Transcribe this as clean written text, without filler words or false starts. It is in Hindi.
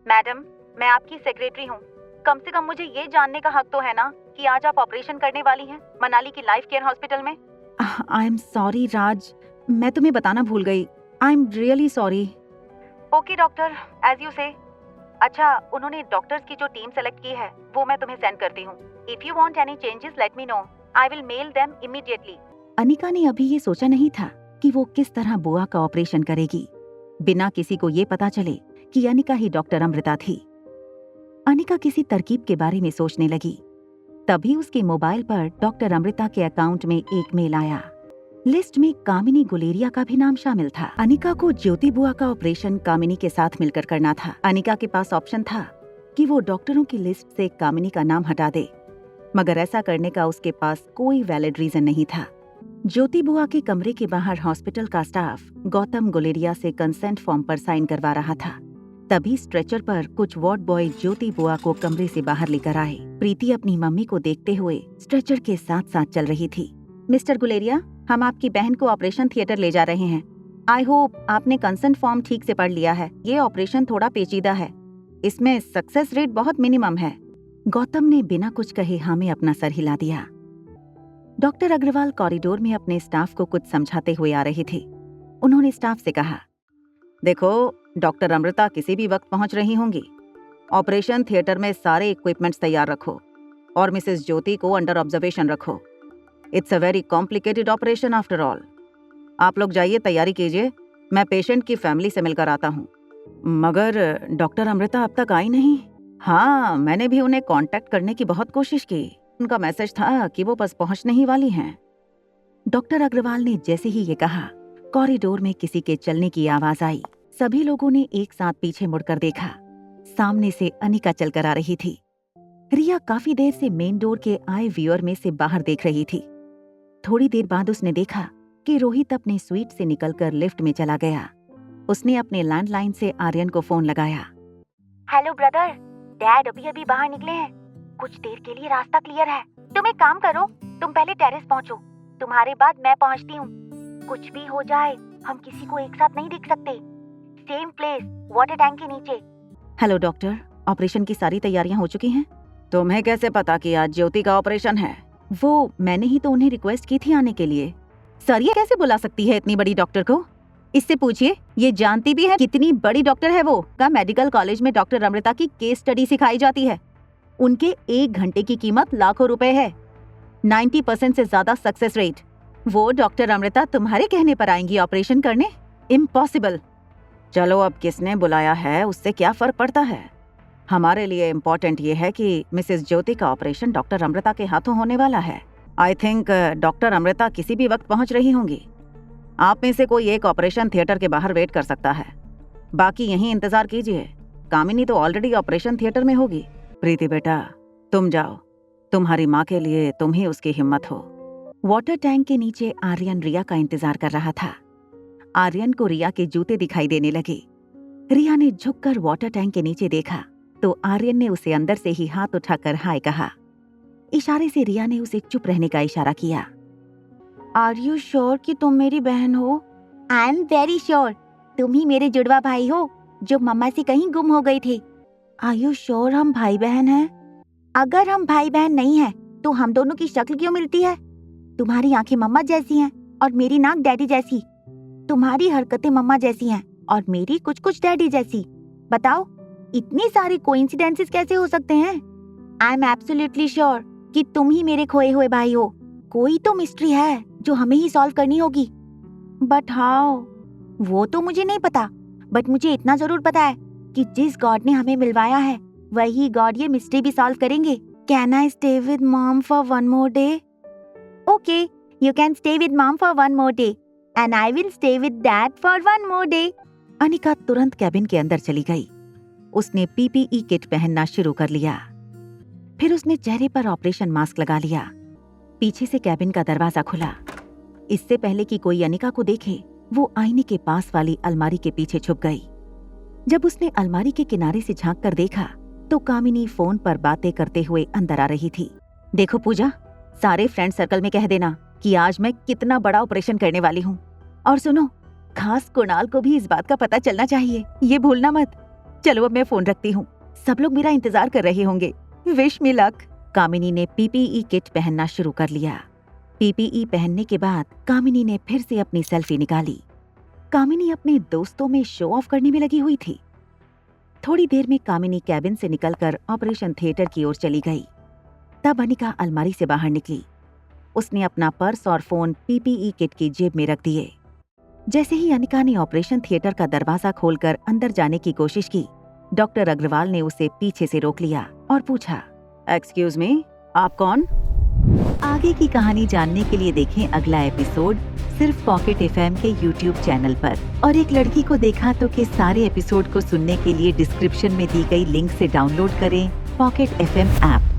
मैडम, मैं आपकी सेक्रेटरी हूँ। कम से कम मुझे ये जानने का हक तो है ना कि आज आप ऑपरेशन करने वाली हैं मनाली की लाइफ केयर हॉस्पिटल में। आई एम सॉरी राज, मैं तुम्हें बताना भूल गई। I am really sorry. Okay doctor, as you say. अच्छा, उन्होंने डॉक्टर्स की जो टीम सेलेक्ट की है वो मैं तुम्हें सेंड करती हूँ। If you want any changes let me know, I will mail them immediately. Anika ने अभी ये सोचा नहीं था कि वो किस तरह बुआ का ऑपरेशन करेगी बिना किसी को ये पता चले कि अनिका ही डॉक्टर अमृता थी। अनिका किसी तरकीब के बारे में सोचने लगी। तभी उसके मोबाइल पर डॉक्टर अमृता के अकाउंट में एक मेल आया। लिस्ट में कामिनी गुलेरिया का भी नाम शामिल था। अनिका को ज्योति बुआ का ऑपरेशन कामिनी के साथ मिलकर करना था। अनिका के पास ऑप्शन था कि वो डॉक्टरों की लिस्ट से कामिनी का नाम हटा दे, मगर ऐसा करने का उसके पास कोई वैलिड रीजन नहीं था। ज्योति बुआ के कमरे के बाहर हॉस्पिटल का स्टाफ गौतम गुलेरिया से कंसेंट फॉर्म पर साइन करवा रहा था। तभी स्ट्रेचर पर कुछ वार्ड बॉय ज्योति बुआ को कमरे से बाहर लेकर आए। प्रीति अपनी मम्मी को देखते हुए स्ट्रेचर के साथ साथ चल रही थी। मिस्टर गुलेरिया, हम आपकी बहन को ऑपरेशन थिएटर ले जा रहे हैं। आई होप आपने कंसेंट फॉर्म ठीक से पढ़ लिया है। ये ऑपरेशन थोड़ा पेचीदा है, इसमें सक्सेस रेट बहुत मिनिमम है। गौतम ने बिना कुछ कहे हाँ में अपना सर हिला दिया। डॉक्टर अग्रवाल कॉरिडोर में अपने स्टाफ को कुछ समझाते हुए आ रहे थे। उन्होंने स्टाफ से कहा, देखो, डॉक्टर अमृता किसी भी वक्त पहुंच रही होंगी। ऑपरेशन थिएटर में सारे इक्विपमेंट्स तैयार रखो और मिसेस ज्योति को अंडर ऑब्जर्वेशन रखो। It's a very complicated operation after all. आप लोग जाइए, तैयारी कीजिए, मैं पेशेंट की फैमिली से मिलकर आता हूँ। मगर डॉक्टर अमृता अब तक आई नहीं। हाँ, मैंने भी उन्हें कांटेक्ट करने की बहुत कोशिश की। उनका मैसेज था कि वो बस पहुंचने ही वाली हैं। डॉक्टर अग्रवाल ने जैसे ही ये कहा, कॉरिडोर में किसी के चलने की आवाज आई। सभी लोगों ने एक साथ पीछे मुड़कर देखा। सामने से अनिका चलकर आ रही थी। रिया काफी देर से मेन डोर के आए व्यूअर में से बाहर देख रही थी। थोड़ी देर बाद उसने देखा कि रोहित अपने स्वीट से निकलकर लिफ्ट में चला गया। उसने अपने लैंडलाइन से आर्यन को फोन लगाया। हेलो ब्रदर, डैड अभी अभी बाहर निकले हैं। कुछ देर के लिए रास्ता क्लियर है। तुम एक काम करो, तुम पहले टेरेस पहुंचो, तुम्हारे बाद मैं पहुंचती हूँ। कुछ भी हो जाए हम किसी को एक साथ नहीं देख सकते। सेम प्लेस, वाटर टैंक के नीचे। हेलो डॉक्टर, ऑपरेशन की सारी तैयारियां हो चुकी हैं। तुम्हें कैसे पता कि आज ज्योति का ऑपरेशन है? वो मैंने ही तो उन्हें रिक्वेस्ट की थी आने के लिए। सर, ये कैसे बुला सकती है इतनी बड़ी डॉक्टर को? इससे पूछिए, ये जानती भी है कितनी बड़ी डॉक्टर है वो। का मेडिकल कॉलेज में डॉक्टर अमृता की केस स्टडी सिखाई जाती है। उनके 1 घंटे की कीमत लाखों रुपए है। 90% से ज्यादा सक्सेस रेट। वो डॉक्टर अमृता तुम्हारे कहने पर आएंगी ऑपरेशन करने? इम्पॉसिबल। चलो, अब किसने बुलाया है उससे क्या फर्क पड़ता है। हमारे लिए इम्पोर्टेंट ये है कि मिसेस ज्योति का ऑपरेशन डॉक्टर अमृता के हाथों होने वाला है। आई थिंक डॉक्टर अमृता किसी भी वक्त पहुंच रही होंगी। आप में से कोई एक ऑपरेशन थिएटर के बाहर वेट कर सकता है, बाकी यहीं इंतजार कीजिए। कामिनी तो ऑलरेडी ऑपरेशन थिएटर में होगी। प्रीति बेटा, तुम जाओ, तुम्हारी माँ के लिए तुम ही उसकी हिम्मत हो। वाटर टैंक के नीचे आर्यन रिया का इंतजार कर रहा था। आर्यन को रिया के जूते दिखाई देने लगे। रिया ने झुककर वाटर टैंक के नीचे देखा तो आर्यन ने उसे अंदर से ही हाथ उठाकर हाय कहा। इशारे से रिया ने उसे चुप रहने का इशारा किया। आर यू श्योर कि तुम मेरी बहन हो? आई एम वेरी श्योर, तुम ही मेरे जुड़वा भाई हो जो मम्मा से कहीं गुम हो गए थे। आर यू श्योर हम भाई बहन हैं? अगर हम भाई बहन नहीं हैं, तो हम दोनों की शक्ल क्यों मिलती है? तुम्हारी आंखें मम्मा जैसी हैं और मेरी नाक डैडी जैसी। तुम्हारी हरकतें मम्मा जैसी हैं और मेरी कुछ कुछ डैडी जैसी। बताओ, इतनी सारी कोइंसिडेंसेस कैसे हो सकते हैं? आई एम एब्सोल्युटली श्योर कि तुम ही मेरे खोए हुए भाई हो। कोई तो मिस्ट्री है जो हमें ही सॉल्व करनी होगी। But how? वो तो मुझे नहीं पता, बट मुझे इतना जरूर पता है कि जिस गॉड ने हमें मिलवाया है वही गॉड ये मिस्ट्री भी सॉल्व करेंगे। Can I stay with mom for 1 more day? Okay, you can stay with mom for 1 more day and I will stay with dad for 1 more day। Anika तुरंत कैबिन के अंदर चली गई। उसने पीपीई किट पहनना शुरू कर लिया। फिर उसने चेहरे पर ऑपरेशन मास्क लगा लिया। पीछे से कैबिन का दरवाजा खुला। इससे पहले कि कोई अनिका को देखे, वो आईने के पास वाली अलमारी के पीछे छुप गई। जब उसने अलमारी के किनारे से झांक कर देखा तो कामिनी फोन पर बातें करते हुए अंदर आ रही थी। देखो पूजा, सारे फ्रेंड सर्कल में कह देना कि आज मैं कितना बड़ा ऑपरेशन करने वाली हूँ। और सुनो, खास कुणाल को भी इस बात का पता चलना चाहिए, ये भूलना मत। चलो अब मैं फोन रखती हूँ, सब लोग मेरा इंतजार कर रहे होंगे। Wish me luck. कामिनी ने पीपीई किट पहनना शुरू कर लिया। पीपीई पहनने के बाद कामिनी ने फिर से अपनी सेल्फी निकाली। कामिनी अपने दोस्तों में शो ऑफ करने में लगी हुई थी। थोड़ी देर में कामिनी कैबिन से निकलकर ऑपरेशन थिएटर की ओर चली गई। तब अनिका अलमारी से बाहर निकली। उसने अपना पर्स और फोन पीपीई किट की जेब में रख दिए। जैसे ही अनिका ने ऑपरेशन थिएटर का दरवाजा खोलकर अंदर जाने की कोशिश की, डॉक्टर अग्रवाल ने उसे पीछे से रोक लिया और पूछा, एक्सक्यूज मी, आप कौन? आगे की कहानी जानने के लिए देखें अगला एपिसोड सिर्फ पॉकेट एफएम के यूट्यूब चैनल पर। और एक लड़की को देखा तो के सारे एपिसोड को सुनने के लिए डिस्क्रिप्शन में दी गई लिंक से डाउनलोड करें पॉकेट एफएम ऐप।